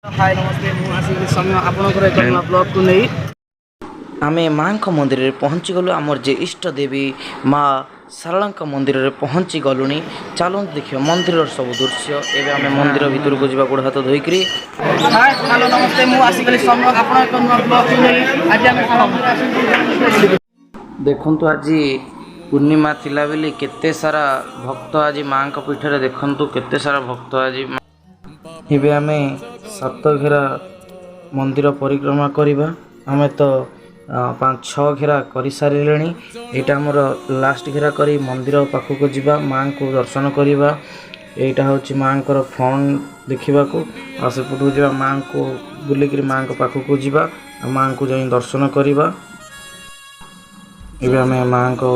हाय नमस्ते मुझे समय आपंकर एक नुआ ब्लॉग को नहीं आम माँ मंदिर में पहुँची गलु आमर जे इष्ट देवी माँ सारला मंदिर में पहुँची गलु चलु देखिए मंदिर सब दृश्य एवं आम मंदिर भीतर को जावा गोड़ हाथ धोईक हाय हेलो नमस्ते मुझे समय आप एक नुआ ब्लॉग को नहीं आज देखु आज पूर्णिमा थिला बेली केते सारा भक्त आज माँ पीठ में देखु केते सारा भक्त आज एबे आमे सप्तघेरा मंदिर परिक्रमा करिबा आमे तो 5-6 घेरा करि सारिलेनी एटा हमर लास्ट घेरा करी मंदिर पाखु को जीवा मां को दर्शन करिबा एटा होची मां को फ्रंट देखिबा को आ से पुटु जीवा मां को बुली करी मां को पाखु को जीवा मां को जाई दर्शन करिबा एबे आमे मां को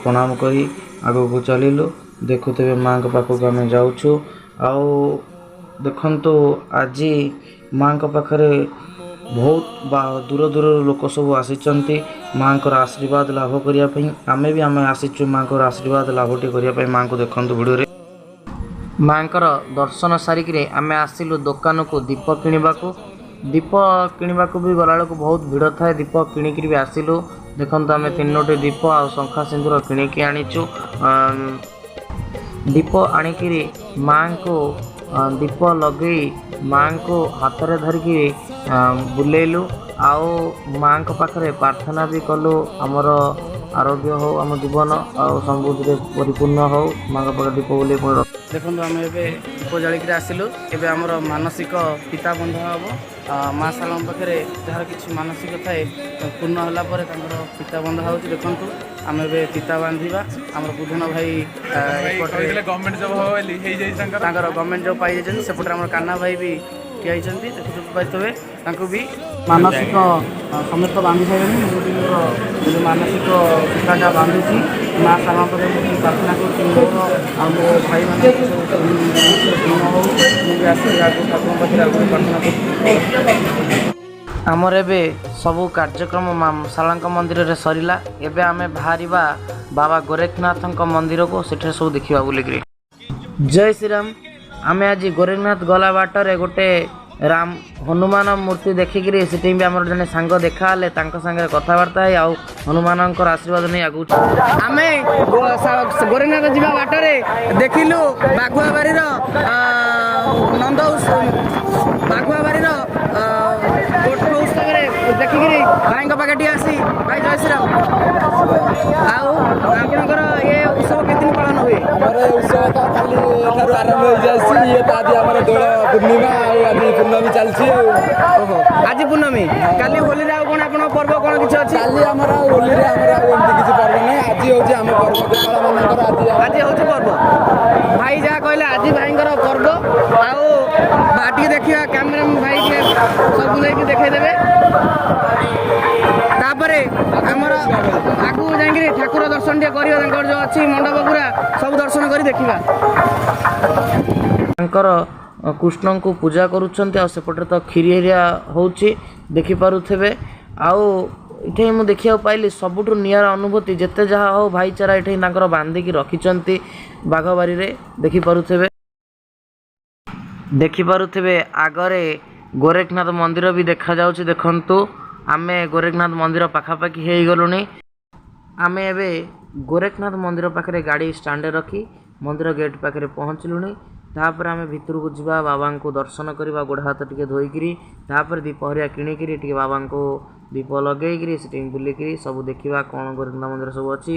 प्रणाम करी आगो को चलिलु देखुतेबे मां को पाखु को आमे जाउछु आउ देखंतु आज माँ पाखरे बहुत दूर दूर लोक सब आसी माँ आशीर्वाद लाभ करने आमे भी आम आसीचु माँ आशीर्वाद लाभ टे माँ को देखु भिडियो रे माँ दर्शन सारिक आम आसिलु दुकान को दीप किणवा को भी गला बेलू बहुत भिड़ थाए दीप किणिक भी आसिलु देखु आम 3टी दीप आ शंखा सिंदूर किणिकी आनीचु दीप आणिकी माँ को दीप लगे माँ को हाथ में धरिकी बुलेलु आओ माँ पाखे प्रार्थना भी कलु आमर आरोग्य हो आम जीवन और समृद्धि परिपूर्ण हो माँ पाखे दीप बुले देखो आम ए दीप जालिक आसिलु एवं आमर मानसिक पिता बंध हम माँ साल पाखे जार कि मानसिक थाए पूर्ण होगापर पिता बंध हो देखु आम ए पिता बांधा आम बुधन भाई गवर्नमेंट जॉब गवर्नमेंट जॉब पाई सेपटे आम कान्हा भाई भी किए देखुए भी मानसिक समस्त बांधि सारे मानसिक पिता जहाँ बांधुची माँ साल पर प्रार्थना कर मो भाई मान प्रार्थना कर आमर एबे सबू कार्यक्रम माँ साला मंदिर रे सरिला एबे आमे बाहरिबा बाबा गोरखनाथ मंदिर को सेठे सब देखिबा बुलिकरी जय श्री राम आमे आज गोरखनाथ गला बाटर गोटे राम हनुमान मूर्ति देखिकी से आम जन सांग देखा संगे कथबार्ता है आउ हनुमान आशीर्वाद नहीं आगु आम गोरखनाथ जा बाटर देखिलु बाघुआ बाड़ी नंद बाघुआ बाड़ी देखिकी भाई पाखे आसी भाई जय श्री राम आपणकर ये उत्सव कितनी पालन हुए उत्सव तो खाली आरंभ हो जाए दोल पूर्णिमा आज पूर्णमी चलती आज पूर्णमी काली होली कौन आप पर्व कौन किसी अच्छी काली होली किसी पर्व नहीं आज हूँ आम पर्व आज हूँ पर्व भाई जहाँ कहले आज भाई पर्व आगे देखा कैमेरा भाई सब बुलाई देखेदेवे तापरे आमर आगू जाइए ठाकुर दर्शन कर जो अच्छी मंडप पूरा सब दर्शन कर देखा कृष्ण को पूजा करुँचे तो खीरी हेरिया होची देखिपे आउ मु देखा पाइली सबुठ निरा अनुभूति जिते जहाँ हो भाईचारा ये बांधिकी रखिंट बाघबारी देखिपे आगरे गोरखनाथ मंदिर भी देखा जाउछि देखंतु आमे गोरखनाथ मंदिर पाखापाखि हो गलुनी आमे एबे गोरखनाथ मंदिर पाखे गाड़ी स्टैंड रखी मंदिर गेट पाखे पहुँचलुनी तापर आमे भितर को जीवा बाबा को दर्शन करवा गोड़ हाथ टिके धोईकरी तापर दीप हरिया किणिकी टिके बाबा को दीप लगेकरी से बुलिकी सब देखा कौन गोरखनाथ मंदिर सब अच्छी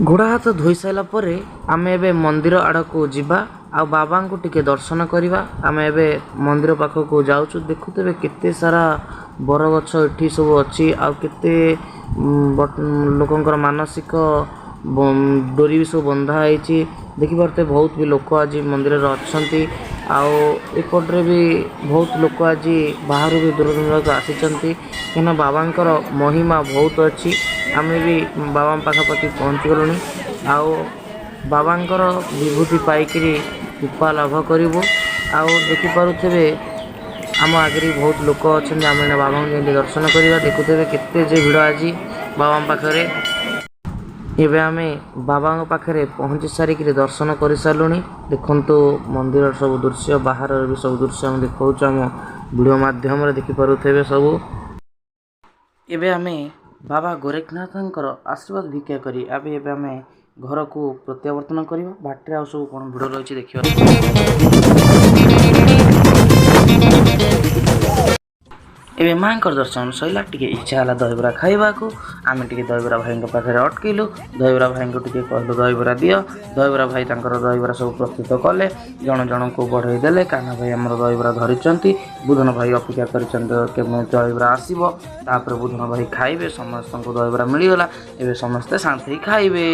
गोड़ा हाथ धोई सारा पर आम ए मंदिर आड़ को जीवा आ बाबा को टिके दर्शन करवा आम ए मंदिर पाख को जाऊँ देखुते केते सारा बरगछ ये सब अच्छी आते लोकंर मानसिक डोरी भी सब बंधा होती देखिपे बहुत भी लोक आज मंदिर अच्छा आउपटे भी बहुत लोक आज बाहर भी दूर दूर आसी कहीं बाबांकर महिमा बहुत अच्छी आम भी बाबा पाखापाखि पहुँची गलुनी आउ बाबांकर विभूति पाइकरी कृपा लाभ करूँ आउ देखिपे आम आगे बहुत लोक अच्छा आम बाबा दर्शन करवा देखुते केते जे भिड़ आज बाबा पाखे ଏବେ ଆମେ ବାବାଙ୍କ ପାଖରେ ପହଞ୍ଚି ସାରିକିରି ଦର୍ଶନ କରିସାରିଲୁଣି। ଦେଖନ୍ତୁ ମନ୍ଦିରର ସବୁ ଦୃଶ୍ୟ, ବାହାରର ବି ସବୁ ଦୃଶ୍ୟ ଆମେ ଦେଖାଉଛୁ, ଆମ ଭିଡ଼ିଓ ମାଧ୍ୟମରେ ଦେଖିପାରୁଥିବେ ସବୁ। ଏବେ ଆମେ ବାବା ଗୋରେଖନାଥଙ୍କର ଆଶୀର୍ବାଦ ଭିକ୍ଷା କରି ଏବେ ଆମେ ଘରକୁ ପ୍ରତ୍ୟାବର୍ତ୍ତନ କରିବା। ବାଟରେ ଆଉ ସବୁ କ'ଣ ଭିଡ଼ ରହିଛି ଦେଖିବା। ଏବେ ମାଆଙ୍କର ଦର୍ଶନ ସରିଲା, ଟିକେ ଇଚ୍ଛା ହେଲା ଦହିବରା ଖାଇବାକୁ। ଆମେ ଟିକେ ଦହିବରା ଭାଇଙ୍କ ପାଖରେ ଅଟକିଲୁ। ଦହିବରା ଭାଇଙ୍କୁ ଟିକେ କହିଲୁ ଦହିବରା ଦିଅ। ଦହିବରା ଭାଇ ତାଙ୍କର ଦହିବରା ସବୁ ପ୍ରସ୍ତୁତ କଲେ, ଜଣ ଜଣଙ୍କୁ ବଢ଼େଇ ଦେଲେ। କାହ୍ନା ଭାଇ ଆମର ଦହିବରା ଧରିଛନ୍ତି, ବୁଧନ ଭାଇ ଅପେକ୍ଷା କରିଛନ୍ତି କେମିତି ଦହିବରା ଆସିବ, ତାପରେ ବୁଧନ ଭାଇ ଖାଇବେ। ସମସ୍ତଙ୍କୁ ଦହିବରା ମିଳିଗଲା, ଏବେ ସମସ୍ତେ ଶାନ୍ତି ଖାଇବେ।